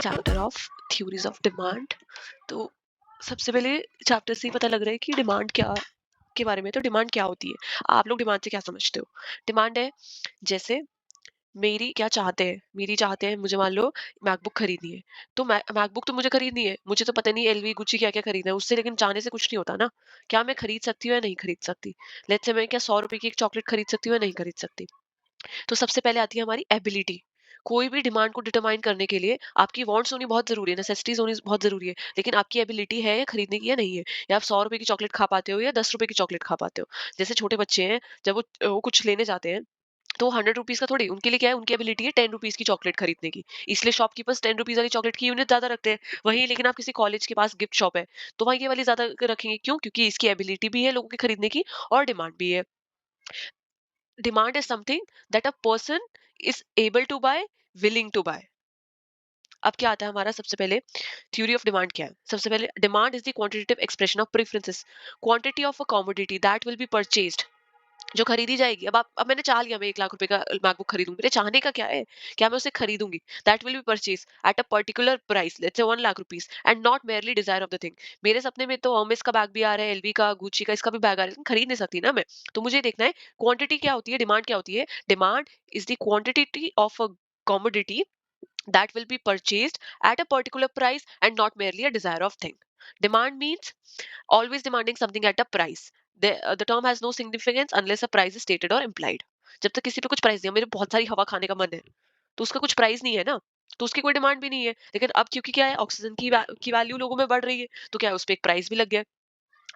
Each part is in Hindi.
Chapter of theories of demand. तो सबसे पहले चैप्टर से ही पता लग रहा है कि डिमांड क्या के बारे में। तो डिमांड क्या होती है, आप लोग डिमांड से क्या समझते हो? डिमांड है जैसे मेरी चाहते हैं, मुझे मान लो मैकबुक खरीदनी है। तो मैकबुक तो मुझे खरीदनी है, मुझे तो पता नहीं एलवी गुच्ची क्या क्या खरीदना है उससे, लेकिन चाहने से कुछ नहीं होता ना। क्या मैं खरीद सकती हूँ या नहीं खरीद सकती? लेट्स से मैं क्या 100 रुपए की एक चॉकलेट खरीद सकती हूँ या नहीं खरीद सकती? तो सबसे पहले आती है हमारी एबिलिटी। कोई भी डिमांड को डिटरमाइन करने के लिए आपकी वांट्स होनी बहुत जरूरी है, नेसेसिटीज होनी बहुत जरूरी है, लेकिन आपकी एबिलिटी है या खरीदने की या नहीं है। या आप 100 रुपए की चॉकलेट खा पाते हो या 10 रुपए की चॉकलेट खा पाते हो। जैसे छोटे बच्चे हैं, जब वो कुछ लेने जाते हैं, तो 100 रुपीज का थोड़ी उनके लिए क्या है, उनकी एबिलिटी है 10 रुपीज की चॉकलेट खरीदने की। इसलिए शॉपकीपर्स 10 रुपीज वाली चॉकलेट की यूनिट ज्यादा रखते हैं। वही लेकिन आप किसी कॉलेज के पास गिफ्ट शॉप है, तो वहाँ ये वाली ज्यादा रखेंगे। क्यों? क्योंकि इसकी एबिलिटी भी है लोगों की खरीदने की, और डिमांड भी है। Demand is something that a person is able to buy, willing to buy. अब क्या आता है हमारा सबसे पहले, थ्योरी ऑफ डिमांड क्या है? सबसे पहले, demand is the quantitative expression of preferences, quantity of a commodity that will B purchased, जो खरीदी जाएगी। अब मैंने चाह लिया मैं 1 लाख रुपए का मैकबुक खरीदूंगी, मेरे चाहने का क्या है, क्या मैं उसे खरीदूंगी? That will be purchase at a particular price, let's say 1 lakh rupees, and not merely desire of the thing. मेरे सपने में तो हर्मेस का बैग भी आ रहा है, एलवी का, गुची का, इसका भी बैग आ रहा है, लेकिन खरीद नहीं सकती ना मैं। तो मुझे देखना है क्वांटिटी क्या होती है, डिमांड क्या होती है। Demand is the quantity of a commodity that will be purchased at a particular price and not merely a desire of thing. Demand means always demanding something at a price. The term has no significance unless a price is stated or implied. जब तक किसी पे कुछ प्राइस नहीं है, मेरे बहुत सारी हवा खाने का मन है, तो उसका कुछ प्राइस नहीं है ना, तो उसकी कोई डिमांड भी नहीं है। लेकिन अब क्योंकि क्या है, ऑक्सीजन की वैल्यू लोगों में बढ़ रही है, तो क्या है, उस पर एक प्राइस भी लग गया है।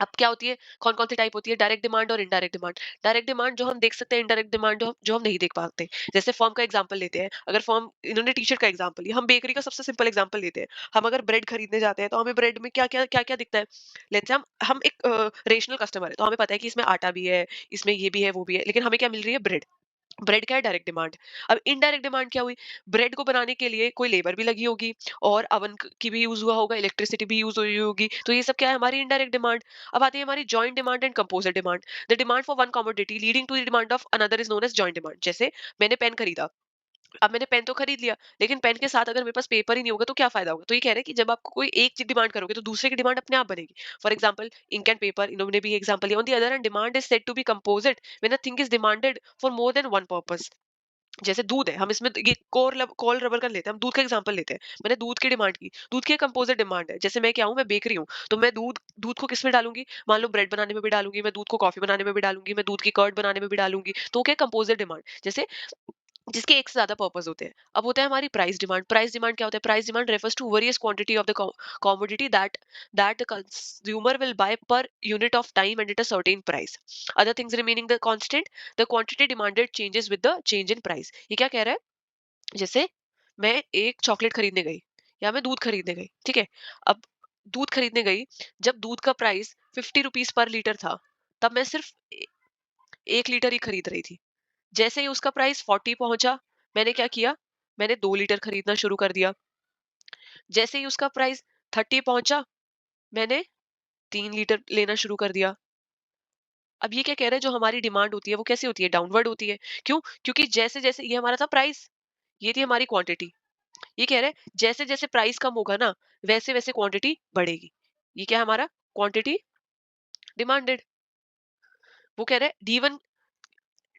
अब क्या होती है, कौन कौन सी टाइप होती है, डायरेक्ट डिमांड और इनडायरेक्ट डिमांड। डायरेक्ट डिमांड जो हम देख सकते हैं, इनडायरेक्ट डिमांड जो हम नहीं देख पाते। जैसे फॉर्म का एग्जांपल लेते हैं, अगर फॉर्म, इन्होंने टी शर्ट का एग्जांपल लिया, हम बेकरी का सबसे सिंपल एग्जांपल लेते हैं। हम अगर ब्रेड खरीदने जाते हैं, तो हमें ब्रेड में क्या क्या दिखता है। लेट्स से हम एक रेशनल कस्टमर है, तो हमें पता है कि इसमें आटा भी है, इसमें ये भी है, वो भी है, लेकिन हमें क्या मिल रही है, ब्रेड। ब्रेड क्या है, डायरेक्ट डिमांड। अब इनडायरेक्ट डिमांड क्या हुई, ब्रेड को बनाने के लिए कोई लेबर भी लगी होगी, और अवन की भी यूज हुआ होगा, इलेक्ट्रिसिटी भी यूज हुई होगी, तो ये सब क्या है, हमारी इनडायरेक्ट डिमांड। अब आती है हमारी joint demand and composite demand. The demand for one commodity leading to the demand of another is known as joint demand. जैसे मैंने पेन खरीदा, अब मैंने पेन तो खरीद लिया, लेकिन पेन के साथ अगर मेरे पास पेपर ही नहीं होगा, तो क्या फायदा होगा। तो ये कह रहे हैं कि जब आपको कोई एक चीज डिमांड करोगे, तो दूसरे की डिमांड अपने आप बनेगी। For example, ink and paper, इन्होंने भी एग्जाम्पल लिया। On the other hand, demand is said to be composite when a thing is demanded for more than one purpose. जैसे दूध है, हम इसमें ये कोल रबर कर लेते हैं, हम दूध का एग्जांपल लेते हैं। मैंने दूध की डिमांड की, दूध की कंपोजिट डिमांड है। जैसे मैं क्या हूँ, मैं बेकरी हूँ, तो मैं दूध दूध को किस में डालूंगी, मान लो ब्रेड बनाने में भी डालूंगी, मैं दूध को कॉफी बनाने में भी डालूंगी, मैं दूध की कर्ड बनाने में भी डालूंगी। तो क्या कंपोजिट डिमांड, जैसे जिसके एक से ज्यादा पर्पस होते हैं। अब होता है हमारी प्राइस डिमांड। प्राइस डिमांड क्या होता है, price demand refers to various quantity of the commodity that the consumer will buy per unit of time and at a certain price. Other things remaining the constant, the quantity demanded changes with the change in price. ये क्या कह रहा है, जैसे मैं एक चॉकलेट खरीदने गई, या मैं दूध खरीदने गई, ठीक है। अब दूध खरीदने गई, जब दूध का प्राइस 50 रुपीज पर लीटर था, तब मैं सिर्फ 1 लीटर ही खरीद रही थी। जैसे ही उसका प्राइस 40 पहुंचा, मैंने क्या किया, मैंने 2 लीटर खरीदना शुरू कर दिया। जैसे ही उसका प्राइस 30 पहुंचा, मैंने 3 लीटर लेना शुरू कर दिया। अब ये क्या कह रहा है, जो हमारी डिमांड होती है वो कैसी होती है, डाउनवर्ड होती है। क्यों? क्योंकि जैसे जैसे ये हमारा था प्राइस, ये थी हमारी क्वांटिटी। ये कह रहे हैं जैसे जैसे प्राइस कम होगा ना, वैसे वैसे क्वांटिटी बढ़ेगी। ये क्या है हमारा, क्वांटिटी डिमांडेड। वो कह रहे हैं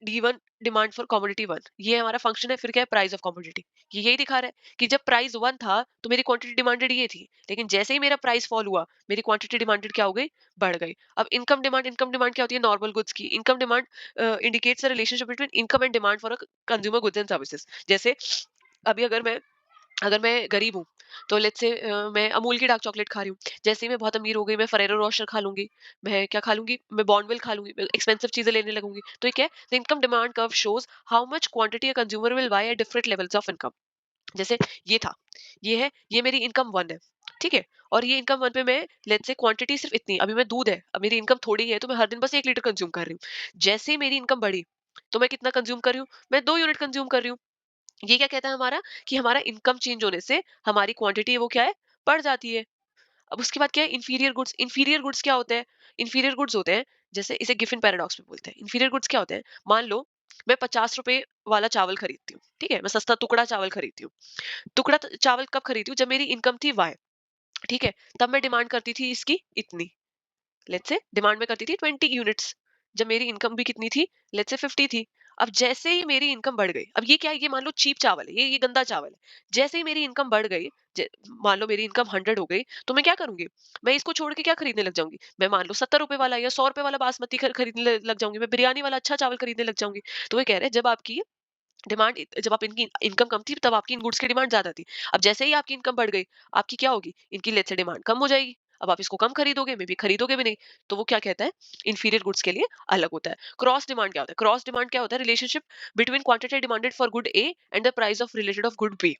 D one demand for commodity one, ये हमारा फंक्शन है। फिर क्या है, प्राइस ऑफ कमोडिटी। ये यही दिखा रहा है कि जब प्राइस वन था, तो मेरी क्वांटिटी डिमांडेड ये थी, लेकिन जैसे ही मेरा प्राइस फॉल हुआ, मेरी क्वांटिटी डिमांडेड क्या हो गई, बढ़ गई। अब इनकम डिमांड क्या होती है, नॉर्मल गुड्स की income demand indicates a relationship between income and demand for a consumer goods and services. जैसे अभी अगर मैं गरीब हूँ, तो लेट्स से मैं अमूल की डार्क चॉकलेट खा रही हूँ। जैसे ही मैं बहुत अमीर हो गई, मैं फरेरो रोशर खा लूंगी, मैं क्या खा लूंगी, मैं बॉर्नविल खा लूंगी, मैं एक्सपेंसिव चीजें लेने लगूंगी। तो ये क्या है, the income demand curve shows how much quantity a consumer will by at different levels of income. जैसे ये था, ये मेरी इनकम वन है, ठीक है। और ये इनकम वन पे मैं, लेट्स से क्वांटिटी सिर्फ इतनी, अभी मैं दूध है, अब मेरी इनकम थोड़ी है, तो मैं हर दिन बस 1 लीटर कंज्यूम कर रही हूँ। जैसे ही मेरी इनकम बढ़ी, तो मैं कितना कंज्यूम कर रही हूँ, मैं 2 यूनिट कंज्यूम कर रही हूँ। ये क्या कहता है हमारा, कि हमारा इनकम चेंज होने से हमारी क्वांटिटी वो क्या है, बढ़ जाती है। अब उसके बाद क्या है, इंफीरियर गुड्स। इंफीरियर गुड्स क्या होते हैं, इंफीरियर गुड्स होते हैं, जैसे इसे गिफिन पैराडॉक्स में बोलते हैं। इंफीरियर गुड्स क्या होते हैं, मान लो मैं 50 रुपए वाला चावल खरीदती हूँ, ठीक है? मैं सस्ता टुकड़ा चावल खरीदती हूँ। टुकड़ा चावल कब खरीदती हूँ? जब मेरी इनकम थी वाई, ठीक है? तब मैं डिमांड करती थी इसकी इतनी, लेट्स से डिमांड में करती थी 20 यूनिट्स। जब मेरी इनकम भी कितनी थी, लेट्स से 50 थी। अब जैसे ही मेरी इनकम बढ़ गई, अब ये क्या है, ये मान लो चीप चावल है, ये गंदा चावल है। जैसे ही मेरी इनकम बढ़ गई, मान लो मेरी इनकम 100 हो गई, तो मैं क्या करूंगी? मैं इसको छोड़ के क्या खरीदने लग जाऊंगी? मैं मान लो 70 रुपए वाला या 100 रुपए वाला बासमती खरीदने लग जाऊंगी, मैं बिरयानी वाला अच्छा चावल खरीदने लग जाऊंगी। तो वो कह रहे हैं जब आपकी डिमांड, जब आप इनकी इनकम कम थी तब आपकी इन गुड्स की डिमांड ज्यादा थी। अब जैसे ही आपकी इनकम बढ़ गई, आपकी क्या होगी? इनकी लेट्स से डिमांड कम हो जाएगी। अब आप इसको कम खरीदोगे, मे बी खरीदोगे भी नहीं। तो वो क्या कहता है? इंफीरियर गुड्स के लिए अलग होता है। क्रॉस डिमांड क्या होता है? क्रॉस डिमांड क्या होता है? Relationship between quantity demanded for good A and the price of related of good B.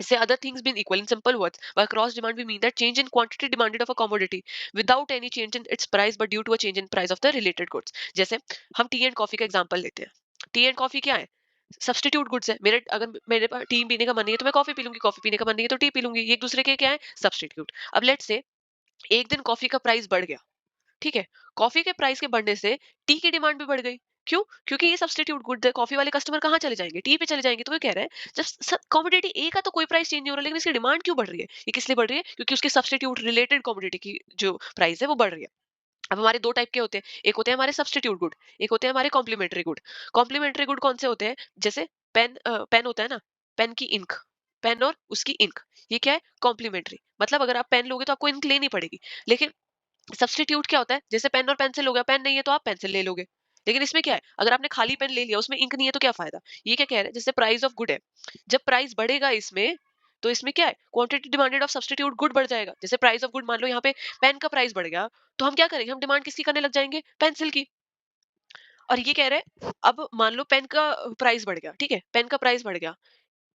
Say other things been equal. In simple words, by cross demand we mean that change in quantity demanded of a commodity without any change in its price but due to a change in price of the related goods. जैसे हम टी एंड कॉफी का एग्जांपल लेते हैं। टी एंड कॉफी क्या है? सब्स्टिट्यूट गुड्स है। मेरे अगर मेरे पास टी पीने का मन नहीं है तो मैं कॉफी पी लूंगी, कॉफी पीने का मन नहीं है तो टी पी लूंगी। ये एक दूसरे के क्या है? सब्स्टिट्यूट। अब लेट से एक दिन कॉफी का प्राइस बढ़ गया, ठीक है? कॉफी के प्राइस के बढ़ने से टी की डिमांड भी बढ़ गई। क्यों? क्योंकि ये सब्स्टिट्यूट गुड है। कॉफी वाले कस्टमर कहाँ चले जाएंगे? टी पे चले जाएंगे। तो वो कह रहे हैं जब कमोडिटी ए का तो कोई प्राइस चेंज नहीं हो रहा, लेकिन इसकी डिमांड क्यों बढ़ रही है? ये किस लिए बढ़ रही है? क्योंकि उसके सब्स्टिट्यूट रिलेटेड कमोडिटी की जो प्राइस है वो बढ़ रही है। अब हमारे दो टाइप के होते हैं, एक होते हैं हमारे सब्स्टिट्यूट गुड, एक होते हैं हमारे कॉम्प्लीमेंट्री गुड। कॉम्प्लीमेंट्री गुड कौन से होते हैं? जैसे पेन, पेन होता है ना, पेन की इंक, पेन और उसकी इंक, ये क्या है? कॉम्प्लीमेंट्री। मतलब अगर आप पेन लोगे तो आपको इंक लेनी पड़ेगी। लेकिन सब्स्टिट्यूट क्या होता है? जैसे पेन और पेंसिल हो गया, पेन नहीं है तो आप पेंसिल ले लोगे। लेकिन इसमें क्या है? अगर आपने खाली पेन ले लिया, उसमें इंक नहीं है तो क्या फायदा? ये क्या कह रहे हैं? जैसे प्राइस ऑफ गुड है, जब प्राइस बढ़ेगा इसमें, तो इसमें क्या है? Quantity demanded of substitute good बढ़ जाएगा। जैसे प्राइस ऑफ गुड, मान लो यहाँ पे पेन का प्राइस बढ़ गया, तो हम क्या करेंगे? हम डिमांड किसकी करने लग जाएंगे? पेंसिल की। और ये कह रहे हैं अब मान लो पेन का प्राइस बढ़ गया, ठीक है? पेन का प्राइस बढ़ गया,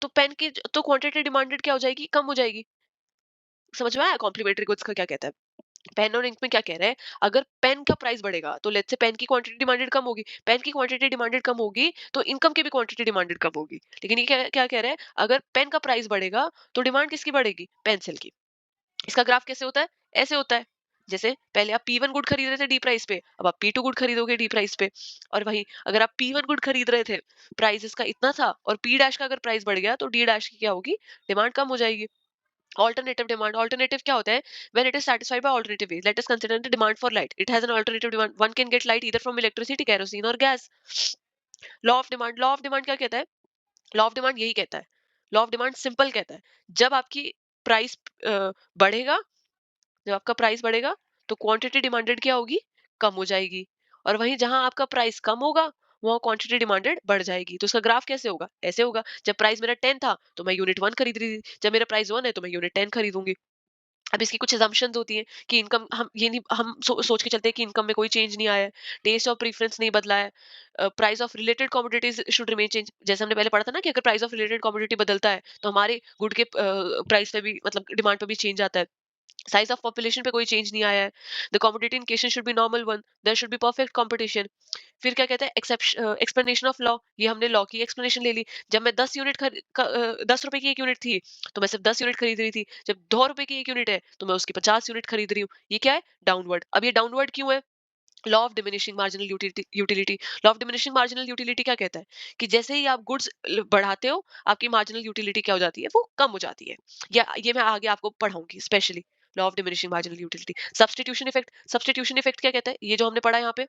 तो पेन की तो क्वांटिटी डिमांडेड क्या हो जाएगी? कम हो जाएगी। समझ में आया कॉम्प्लीमेंट्री गुड्स का क्या कहता है? पेन और इंक में क्या कह रहा है? अगर पेन का प्राइस बढ़ेगा तो लेट्स से पेन की क्वांटिटी डिमांडेड कम होगी, पेन की क्वांटिटी डिमांडेड कम होगी तो इनकम की भी क्वांटिटी डिमांडेड कम होगी। लेकिन ये क्या क्या कह रहा है? अगर पेन का प्राइस बढ़ेगा तो डिमांड किसकी बढ़ेगी? पेंसिल की। इसका ग्राफ कैसे होता है? ऐसे होता है, जैसे पहले आप पी वन गुड खरीद रहे थे डी प्राइस पे, अब आप पी टू गुड खरीदोगे डी प्राइस पे। और वहीं अगर आप पी वन गुड खरीद रहे थे, प्राइस इसका इतना था, और पी डैश का अगर प्राइस बढ़ गया तो डी डैश की क्या होगी? डिमांड कम हो जाएगी। Alternative demand. Alternative क्या होता है? When it is satisfied by alternative ways. Let us consider the demand for light. It has an alternative demand. One can get light either from electricity, kerosene or gas. Law of demand. Law of demand क्या कहता है? Law of demand यही कहता है. Law of demand simple कहता है. जब आपकी प्राइस बढ़ेगा, जब आपका प्राइस बढ़ेगा तो क्वांटिटी डिमांडेड क्या होगी? कम हो जाएगी। और वहीं जहां आपका प्राइस कम होगा, वहाँ क्वांटिटी डिमांडेड बढ़ जाएगी। तो इसका ग्राफ कैसे होगा? ऐसे होगा, जब प्राइस मेरा 10 था तो मैं यूनिट 1 खरीद रही थी, जब मेरा प्राइस 1 है तो मैं यूनिट 10 खरीदूंगी। अब इसकी कुछ assumptions होती हैं कि इनकम, हम ये नहीं, हम सोच के चलते हैं कि इनकम में कोई चेंज नहीं आया है, टेस्ट और प्रेफरेंस नहीं बदला है, price of related commodities should remain change. जैसे हमने पहले पढ़ा था ना कि अगर प्राइस ऑफ रिलेटेड कमोडिटी बदलता है तो हमारे गुड के प्राइस पे भी, मतलब डिमांड पे भी चेंज आता है। साइज ऑफ पॉपुलेशन पे कोई चेंज नहीं आया है। The competitive cases should be normal one, there should be perfect competition. फिर क्या कहते हैं? एक्सप्लेनेशन ऑफ लॉ, ये हमने लॉ की एक्सप्लेनेशन ले ली। जब मैं 10 रुपए की एक यूनिट थी तो मैं सिर्फ 10 यूनिट खरीद रही थी, जब 2 रुपए की एक यूनिट है तो मैं उसकी 50 यूनिट खरीद रही हूँ। ये क्या है? डाउनवर्ड। अब ये डाउनवर्ड क्यों है? Law of diminishing marginal utility. Law of diminishing marginal utility क्या कहता है? कि जैसे ही आप गुड्स बढ़ाते हो, आपकी मार्जिनल यूटिलिटी क्या हो जाती है? वो कम हो जाती है। या ये मैं आगे आपको पढ़ाऊंगी specially. Law of diminishing marginal utility. Substitution effect. Substitution effect क्या कहता है? ये जो हमने पढ़ा यहाँ पे,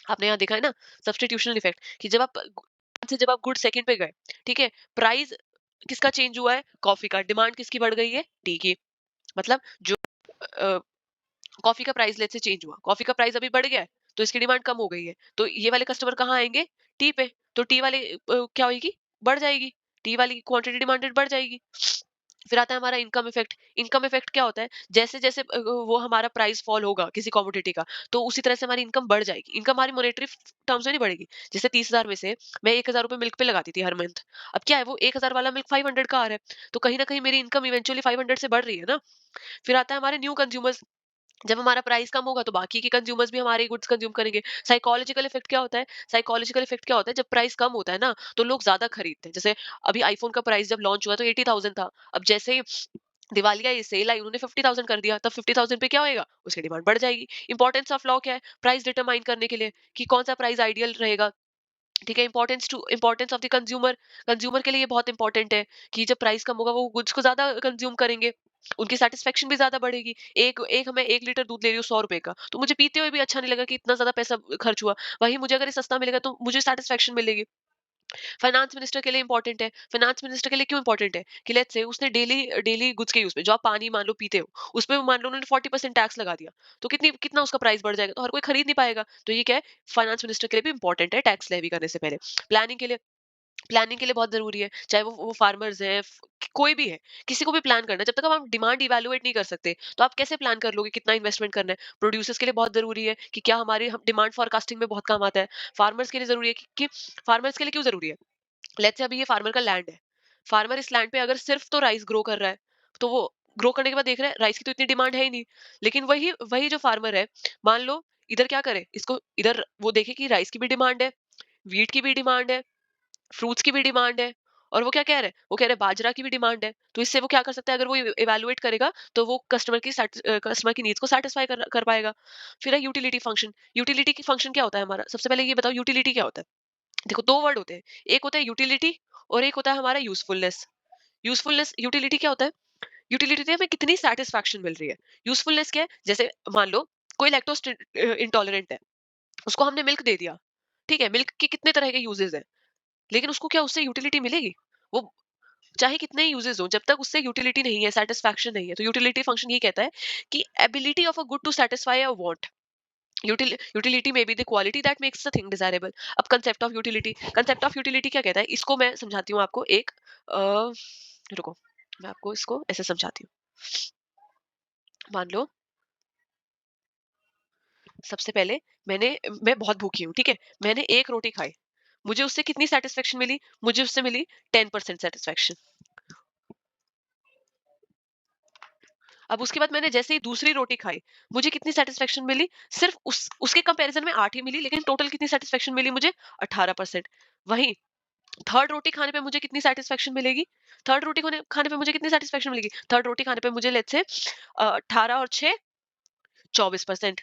आपने यहाँ देखा है ना, सब्स्टिट्यूशन इफेक्ट, कि जब आप गुड सेकंड पे गए, ठीक है, प्राइस किसका चेंज हुआ है? कॉफी का। डिमांड किसकी बढ़ गई है? टी की। मतलब जो कॉफी का प्राइस लेट से चेंज हुआ, कॉफी का प्राइस अभी बढ़ गया है तो इसकी डिमांड कम हो गई है, तो ये वाले कस्टमर कहाँ आएंगे? टी पे। तो टी वाले क्या होगी? बढ़ जाएगी। टी वाली की क्वांटिटी डिमांडेड बढ़ जाएगी। फिर आता है हमारा इनकम इफेक्ट। इनकम इफेक्ट क्या होता है? जैसे जैसे वो हमारा प्राइस फॉल होगा किसी कमोडिटी का, तो उसी तरह से हमारी इनकम बढ़ जाएगी। इनकम हमारी मॉनेटरी टर्म्स में नहीं बढ़ेगी। जैसे 30,000 में से मैं 1,000 रुपए मिल्क पे लगाती थी हर मंथ। अब क्या है, वो 1,000 वाला मिल्क 500 का आ रहा है, तो कहीं ना कहीं मेरी इनकम इवेंचुअली 500 से बढ़ रही है ना। फिर आता है हमारे न्यू कंज्यूमर्स। जब हमारा प्राइस कम होगा तो बाकी के कंज्यूमर्स भी हमारे गुड्स कंज्यूम करेंगे। साइकोलॉजिकल इफेक्ट क्या होता है? साइकोलॉजिकल इफेक्ट क्या होता है? जब प्राइस कम होता है ना, तो लोग ज्यादा खरीदते हैं। जैसे अभी आईफोन का प्राइस जब लॉन्च हुआ तो 80,000 था। अब जैसे ही दिवाली का ये सेल आई, उन्होंने 50,000 कर दिया, तब 50,000 पे क्या होएगा? उसकी डिमांड बढ़ जाएगी। इंपॉर्टेंस ऑफ लॉ क्या है? प्राइस डिटरमाइन करने के लिए, कि कौन सा प्राइस आइडियल रहेगा, ठीक है, importance of the consumer, consumer के लिए ये बहुत इंपॉर्टेंट है कि जब प्राइस कम होगा वो गुड्स को ज्यादा कंज्यूम करेंगे, उनकी सेटिस्फेक्शन भी ज्यादा बढ़ेगी। एक एक मैं 1 लीटर दूध ले रही हूँ 100 रुपए का, तो मुझे पीते हुए भी अच्छा नहीं लगा कि इतना ज्यादा पैसा खर्च हुआ। वहीं मुझे अगर ये सस्ता मिलेगा तो मुझे सेटिस्फेक्शन मिलेगी। फाइनेंस मिनिस्टर के लिए इंपॉर्टेंट है। फाइनेंस मिनिस्टर के लिए क्यों इंपॉर्टेंट है कि लेट्स से उसने डेली डेली गुड्स के यूज पे जो आप पानी मान लो पीते हो, उस पे मान लो उन्होंने 40% टैक्स लगा दिया, तो कितना उसका प्राइस बढ़ जाएगा, तो हर कोई खरीद नहीं पाएगा। तो ये क्या है, फाइनेंस मिनिस्टर के लिए भी इंपॉर्टेंट है टैक्स लेवी करने से पहले। प्लानिंग के लिए प्लानिंग के लिए बहुत ज़रूरी है, चाहे वो फार्मर्स हैं, कोई भी है, किसी को भी प्लान करना है। जब तक आप डिमांड इवैल्यूएट नहीं कर सकते, तो आप कैसे प्लान कर लोगे कितना इन्वेस्टमेंट करना है? प्रोड्यूसर्स के लिए बहुत ज़रूरी है कि क्या हमारे हम डिमांड फोरकास्टिंग में बहुत काम आता है। फार्मर्स के लिए ज़रूरी है कि फार्मर्स के लिए क्यों ज़रूरी है? लेट्स से अभी ये फार्मर का लैंड है। फार्मर इस लैंड पे अगर सिर्फ तो राइस ग्रो कर रहा है, तो वो ग्रो करने के बाद देख रहा है राइस की तो इतनी डिमांड है ही नहीं। लेकिन वही वही जो फार्मर है, मान लो इधर क्या करे, इसको इधर वो देखे कि राइस की भी डिमांड है, व्हीट की भी डिमांड है, फ्रूट्स की भी डिमांड है, और वो क्या कह रहे हैं, वो कह रहे हैं बाजरा की भी डिमांड है। तो इससे वो क्या कर सकता है, अगर वो इवैल्यूएट करेगा तो वो कस्टमर की नीड्स को सेटिस्फाई कर पाएगा। फिर है यूटिलिटी फंक्शन। यूटिलिटी की फंक्शन क्या होता है हमारा, सबसे पहले ये बताओ यूटिलिटी क्या होता है? देखो, दो वर्ड होते हैं, एक होता है यूटिलिटी और एक होता है हमारा यूजफुलनेस। यूजफुलनेस यूटिलिटी क्या होता है? यूटिलिटी से हमें कितनी सेटिस्फैक्शन मिल रही है। यूजफुलनेस क्या है, जैसे मान लो कोई लैक्टोज इंटॉलरेंट है, उसको हमने मिल्क दे दिया, ठीक है, मिल्क के कितने तरह के यूजेस हैं, लेकिन उसको क्या उससे यूटिलिटी मिलेगी? वो चाहे कितने ही यूजेस हो, जब तक उससे यूटिलिटी नहीं है, सेटिस्फैक्शन नहीं है। तो यूटिलिटी फंक्शन ये कहता है कि ability of a good to satisfy a want. Utility में be the quality that makes the thing desirable. अब कंसेप्ट ऑफ यूटिलिटी क्या कहता है, इसको मैं समझाती हूँ आपको एक रुको, मैं आपको इसको ऐसे समझाती हूँ। मान लो सबसे पहले मैं बहुत भूखी हूँ, ठीक है, मैंने एक रोटी खाई, मुझे उससे कितनी सेटिस्फेक्शन मिली? मुझे उससे मिली 10% सेटिस्फेक्शन। अब उसके बाद मैंने जैसे ही दूसरी रोटी खाई, मुझे कितनी सैटिस्फैक्शन मिली? सिर्फ़ उसके कंपैरिज़न में 8 ही मिली, लेकिन टोटल कितनी सैटिस्फैक्शन मिली मुझे? 18%। वहीं थर्ड रोटी खाने पे मुझे कितनी सैटिस्फैक्शन मिलेगी? थर्ड रोटी खाने पे मुझे कितनी सैटिस्फैक्शन मिलेगी? थर्ड रोटी खाने पे मुझे लेट्स से 18 और 6 24%।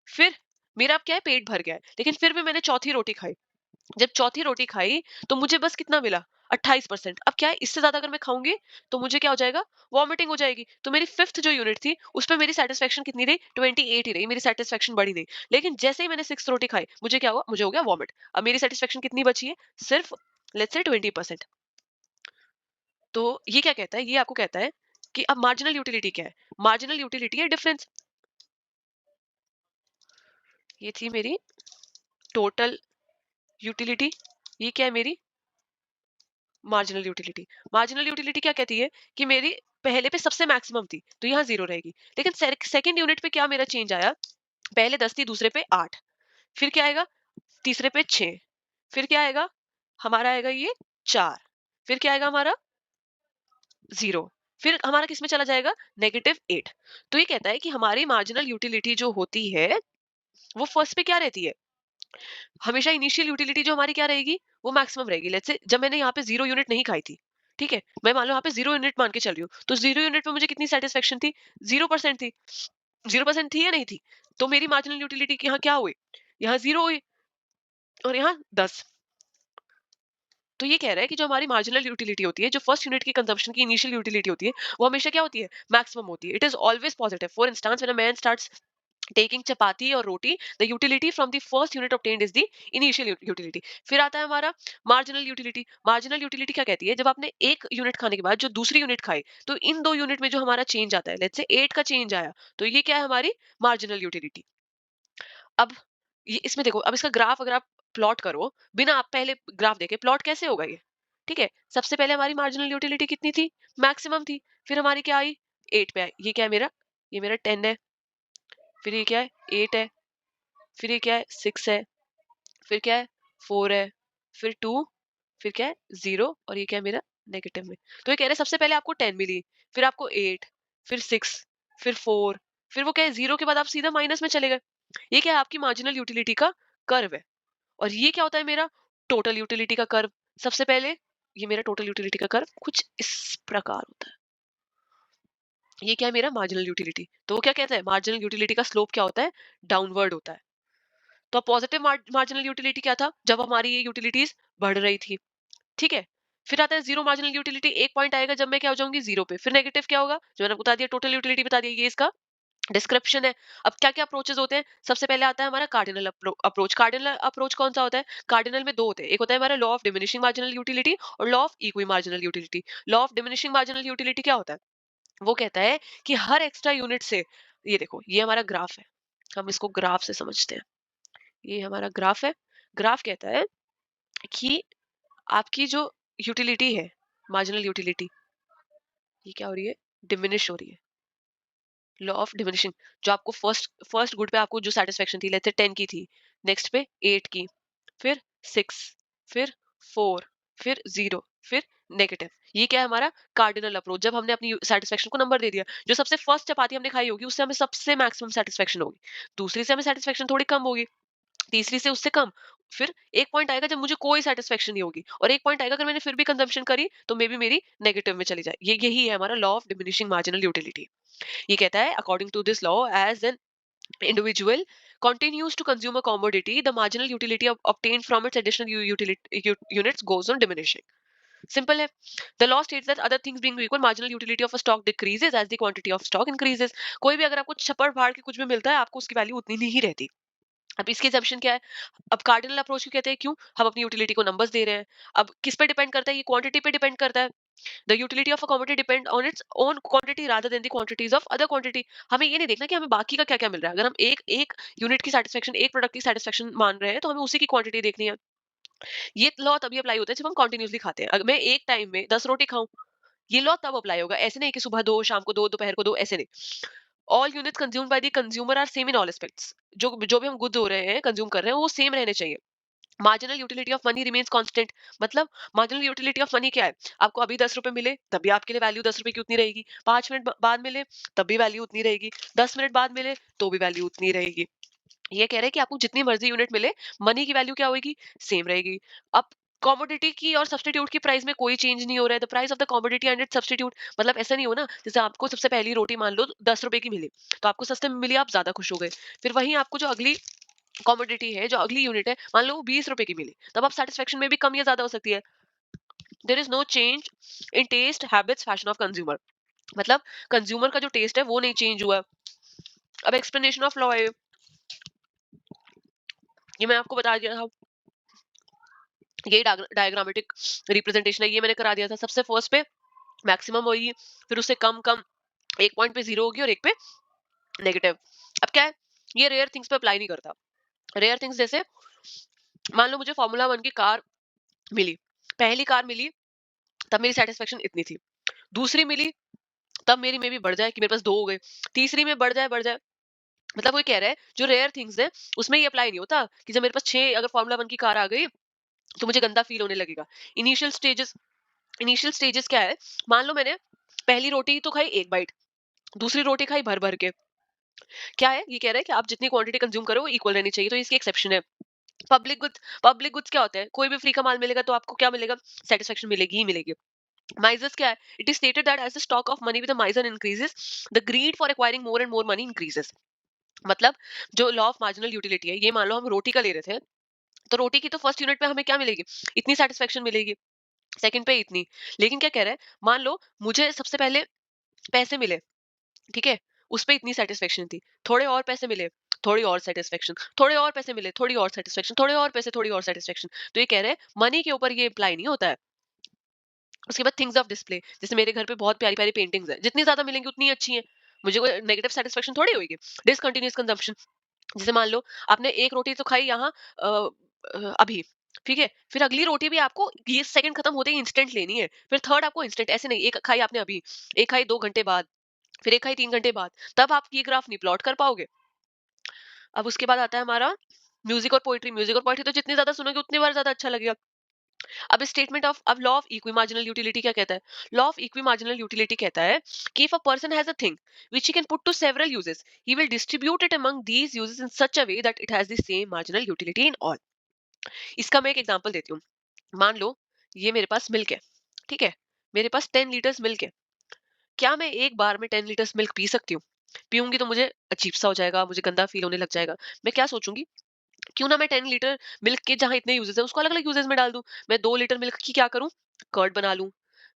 फिर मेरा अब क्या है, पेट भर गया है, लेकिन फिर भी मैंने चौथी रोटी खाई। जब चौथी रोटी खाई तो मुझे बस कितना मिला, 28%। अब क्या है, इससे ज्यादा अगर मैं खाऊंगी तो मुझे क्या हो जाएगा, वॉमिटिंग हो जाएगी। तो मेरी फिफ्थ जो यूनिट थी उस पर मेरी सेटिस्फेक्शन कितनी रही, 28 ही रही, मेरी सेटिस्फेक्शन बढ़ी नहीं। लेकिन जैसे ही मैंने सिक्स रोटी खाई, मुझे क्या हुआ, मुझे हो गया वॉमिट। अब मेरी सेटिस्फेक्शन कितनी बची है, सिर्फ लेट्स से 20%। तो ये क्या कहता है, ये आपको कहता है कि अब मार्जिनल यूटिलिटी क्या है। मार्जिनल यूटिलिटी है डिफरेंस। ये थी मेरी टोटल यूटिलिटी, ये क्या है मेरी मार्जिनल यूटिलिटी। मार्जिनल यूटिलिटी क्या कहती है कि मेरी पहले पे सबसे मैक्सिमम थी, तो यहाँ जीरो रहेगी। लेकिन सेकंड यूनिट पे क्या मेरा चेंज आया, पहले 10 थी, दूसरे पे 8, फिर क्या आएगा, तीसरे पे 6, फिर क्या आएगा, हमारा आएगा ये 4, फिर क्या आएगा हमारा 0, फिर हमारा किस में चला जाएगा, -8। तो ये कहता है कि हमारी मार्जिनल यूटिलिटी जो होती है वो फर्स्ट पे क्या रहती है, हमेशा इनिशियल यूटिलिटी जो हमारी क्या रहेगी, वो मैक्सिमम रहेगी। लेट्स से जब मैंने यहाँ पे 0 यूनिट नहीं खाई थी, ठीक है, मैं मान लो यहाँ पे 0 यूनिट मान के चल रही हूँ, तो 0 यूनिट पे मुझे कितनी सेटिस्फेक्शन थी, 0% थी। 0% थी या नहीं थी? तो मेरी मार्जिनल यूटिलिटी यहाँ क्या हुई, यहाँ 0 हुई, और यहाँ 10। तो ये कह रहा है कि जो हमारी मार्जिनल यूटिलिटी होती है, जो फर्स्ट यूनिट की कंजम्पशन की इनिशियल यूटिलिटी होती है, वो हमेशा क्या होती है, मैक्सिमम होती है। It is always positive. For instance when a man starts taking chapati or roti, the utility from the first unit obtained is the initial utility. फिर आता है हमारा marginal utility। marginal utility क्या कहती है, जब आपने एक यूनिट खाने के बाद जो दूसरी यूनिट खाई, तो इन दो यूनिट में जो हमारा चेंज आता है, लेट्स से 8 का चेंज आया, तो ये क्या है हमारी marginal utility। अब ये इसमें देखो, अब इसका ग्राफ अगर आप प्लॉट करो, बिना आप पहले ग्राफ देखे प्लॉट कैसे होगा ये, ठीक है, सबसे पहले हमारी मार्जिनल यूटिलिटी कितनी थी, मैक्सिमम थी, फिर हमारी क्या आई, 8 पे आई, ये क्या है मेरा, ये मेरा 10 है, फिर ये क्या है, 8 है, फिर ये क्या है, 6 है, फिर क्या है, 4 है, फिर 2, फिर क्या है, 0, और ये क्या है मेरा नेगेटिव में। तो ये कह रहे हैं सबसे पहले आपको 10 मिली, फिर आपको 8, फिर 6, फिर 4, फिर वो क्या है, 0 के बाद आप सीधा माइनस में चले गए। ये क्या है, आपकी मार्जिनल यूटिलिटी का कर्व है। और ये क्या होता है मेरा टोटल यूटिलिटी का कर्व। सबसे पहले ये मेरा टोटल यूटिलिटी का कर्व कुछ इस प्रकार होता है। ये क्या है मेरा मार्जिनल यूटिलिटी। तो वो क्या कहता है, मार्जिनल यूटिलिटी का स्लोप क्या होता है, डाउनवर्ड होता है। तो पॉजिटिव मार्जिनल यूटिलिटी क्या था? जब हमारी ये यूटिलिटीज बढ़ रही थी, ठीक है। फिर आता है जीरो मार्जिनल यूटिलिटी, एक पॉइंट आएगा जब मैं क्या हो जाऊंगी, जीरो पे। फिर नेगेटिव क्या होगा, जो मैंने बता दिया, टोटल यूटिलिटी बता दिया, ये इसका डिस्क्रिप्शन है। अब क्या क्या अप्रोचेस होते हैं, सबसे पहले आता है हमारा कार्डिनल अप्रोच। कार्डिनल अप्रोच कौन सा होता है? कार्डिनल में दो होते हैं, एक होता है हमारा law of diminishing marginal utility और law of equi marginal utility. Law of diminishing marginal utility क्या होता है? वो कहता है कि हर एक्स्ट्रा यूनिट से, ये देखो ये हमारा ग्राफ है, हम इसको ग्राफ से समझते हैं। ये हमारा ग्राफ है। ग्राफ कहता है कि आपकी जो यूटिलिटी है, मार्जिनल यूटिलिटी, ये क्या हो रही है, डिमिनिश हो रही है। लॉ ऑफ डिमिनिशिंग, जो आपको फर्स्ट फर्स्ट गुड पे आपको जो सेटिस्फेक्शन थी, लेट्स से 10 की थी, नेक्स्ट पे 8 की, फिर 6, फिर 4, फिर 0, फिर नेगेटिव। ये क्या है हमारा कार्डिनल अप्रोच। जब हमने अपनी सेटिस्फेक्शन को नंबर दे दिया, जो सबसे फर्स्ट चपाती हमने खाई होगी उससे हमें सबसे मैक्सिमम सेटिस्फेक्शन होगी, दूसरी से हमें सेटिस्फेक्शन थोड़ी कम होगी, तीसरी से उससे कम, फिर एक पॉइंट आएगा जब मुझे कोई सेटिस्फेक्शन नहीं होगी, और एक पॉइंट आएगा अगर मैंने फिर भी कंजम्पशन करी तो मे बी मेरी नेगेटिव में चली जाए। ये यही है हमारा law of diminishing marginal utility. ये कहता है according to this law, as an individual continues to consume a commodity, the marginal utility obtained from its additional units goes on diminishing. Simple है. The law states that other things being equal, marginal utility of a stock decreases as the quantity of stock increases. कोई भी अगर आपको छप्पड़ फाड़ के कुछ भी मिलता है, आपको उसकी वैल्यू उतनी नहीं रहती। अब इसकी assumption क्या है? अब कार्डिनल अप्रोच क्यों कहते हैं? क्यों? हम अपनी यूटिलिटी को नंबर्स दे रहे हैं। अब किस पे डिपेंड करता है? ये क्वांटिटी पे डिपेंड करता है। The utility of a commodity depend on its own quantity rather than the quantities of other quantity. हमें ये नहीं देखना कि हमें बाकी का क्या-क्या मिल रहा है। अगर हम एक एक यूनिट की सैटिस्फैक्शन, एक प्रोडक्ट की सैटिस्फैक्शन मान रहे हैं, तो हमें उसी की क्वांटिटी देखनी है। ये लॉ तभी अप्लाई होता है जब हम कंटीन्यूअसली खाते हैं। अगर मैं एक टाइम में 10 रोटी खाऊं, ये लॉ तब अप्लाई होगा। ऐसे नहीं कि सुबह 2, शाम को 2, दोपहर को 2, ऐसे नहीं। All units consumed by the consumer are same in all aspects. जो जो भी हम गुड्स हो रहे हैं, कंज्यूम कर रहे हैं, वो सेम रहने चाहिए। Marginal utility of money remains constant. मतलब मार्जिनल यूटिलिटी ऑफ मनी क्या है? आपको अभी 10 रुपए मिले, तब भी आपके लिए वैल्यू 10 रुपए की उतनी रहेगी। 5 मिनट बाद मिले, तब भी वैल्यू उतनी रहेगी। 10 मिनट बाद मिले, तो भी वैल्यू उतनी रहेगी। ये कह रहे हैं कि आपको जितनी मर्जी यूनिट मिले, मनी की वैल्यू क्या होगी? सेम रहेगी। अब कमोडिटी की और सब्स्टिट्यूट की प्राइस में कोई चेंज नहीं हो रहा है। The price of the commodity and it's substitute. मतलब ऐसा नहीं हो ना, जैसे आपको सबसे पहली रोटी मान लो 10 रुपए की मिली, तो आपको सस्ते में मिली, आप ज्यादा खुश हो गए। फिर वहीं आपको जो अगली कमोडिटी है, जो अगली यूनिट है, मान लो वो 20 रुपए की मिली, तब आप सेटिस्फेक्शन में भी कम या ज्यादा हो सकती है। There is no change in taste habits fashion of consumer. मतलब कंज्यूमर का जो टेस्ट है वो नहीं चेंज हुआ। अब एक्सप्लेनेशन ऑफ लॉ है, ये मैं आपको बता दिया था। ये डायग्रामेटिक रिप्रेजेंटेशन है, ये मैंने करा दिया था। सबसे फर्स्ट पे मैक्सिमम होगी, फिर उससे कम कम, एक पॉइंट पे जीरो होगी और एक पे नेगेटिव। अब क्या है, ये रेयर थिंग्स पे अप्लाई नहीं करता। रेयर थिंग्स जैसे मान लो मुझे फार्मूला 1 की कार मिली, पहली कार मिली तब मेरी सेटिस्फेक्शन इतनी थी, दूसरी मिली तब मेरी में भी बढ़ जाए कि मेरे पास दो हो गए, तीसरी में बढ़ जाए। मतलब वो ये कह रहा है जो रेयर थिंग्स है उसमें ये अप्लाई नहीं होता कि जब मेरे पास 6 अगर फार्मूला 1 की कार आ गई तो मुझे गंदा फील होने लगेगा। इनिशियल स्टेजेस, इनिशियल स्टेजेस क्या है? मान लो मैंने पहली रोटी तो खाई एक बाइट, दूसरी रोटी खाई भर भर के। क्या है, ये कह रहा है कि आप जितनी क्वांटिटी कंज्यूम करो वो इक्वल रहनी चाहिए, तो इसकी एक्सेप्शन है। पब्लिक गुड्स क्या होता है? कोई भी फ्री का माल मिलेगा तो आपको क्या मिलेगा? सेटिस्फेक्शन मिलेगी ही मिलेगी। माइजर्स क्या है? It is stated that as the stock of money with the miser increases, the greed for acquiring more and more money increases. मतलब जो लॉ ऑफ मार्जिनल यूटिलिटी है, ये मान लो हम रोटी का ले रहे थे, तो रोटी की तो फर्स्ट यूनिट पे हमें क्या मिलेगी? इतनी सेटिस्फेक्शन मिलेगी, सेकंड पे इतनी। लेकिन क्या कह रहा है, मान लो मुझे सबसे पहले पैसे मिले, ठीक है, उस पे इतनी सेटिस्फेक्शन थी, थोड़े और पैसे मिले, थोड़ी और सेटिस्फेक्शन, थोड़े और पैसे मिले, थोड़ी और सेटिस्फेक्शन, थोड़े और पैसे, थोड़ी और सेटिस्फेक्शन। तो ये कह रहे हैं मनी के ऊपर ये अप्लाई नहीं होता है। उसके बाद थिंग्स ऑफ डिस्प्ले, जैसे मेरे घर पे बहुत प्यारी प्यारी पेंटिंग्स है, जितनी ज्यादा मिलेंगी उतनी अच्छी है, मुझे कोई नेगेटिव सेटिस्फेक्शन थोड़ी होगी। डिसकंटिन्यूअस कंजम्पशन, जैसे मान लो आपने एक रोटी तो खाई यहाँ अभी, ठीक है, फिर अगली रोटी भी आपको ये सेकंड खत्म होते ही इंस्टेंट लेनी है, फिर थर्ड आपको इंस्टेंट, ऐसे नहीं, एक खाई आपने अभी, एक खाई 2 घंटे बाद, फिर एक खाई 3 घंटे बाद, तब आप ये ग्राफ नहीं प्लॉट कर पाओगे। अब उसके बाद आता है हमारा म्यूजिक और पोइट्री। म्यूजिक और पोइट्री तो जितनी ज्यादा सुनोगे उतनी बार ज्यादा अच्छा लगेगा। अब स्टेटमेंट ऑफ, अब law of equi marginal utility क्या कहता है? Law of equi marginal utility कहता है कि if a person has a thing which he can put to several uses, he will distribute it among these uses in such a way that it has the same marginal utility in all. इसका मैं एक एग्जांपल देती हूँ। मान लो ये मेरे पास मिल्क है, ठीक है, मेरे पास 10 लीटर्स मिल्क है। क्या मैं एक बार में 10 लीटर्स मिल्क पी सकती हूँ? पीऊंगी तो मुझे अजीब सा हो जाएगा, मुझे गंदा फील होने लग जाएगा। मैं क्या सोचूंगी, क्यों ना मैं 10 लीटर मिल्क के जहाँ इतने यूजेस हैं उसको अलग-अलग यूजेस में डाल दूँ। मैं 2 लीटर मिल्क की क्या करूँ, कर्ड बना लूँ।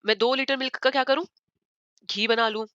मैं 2 लीटर मिल्क का क्या करूँ, घी बना लूँ।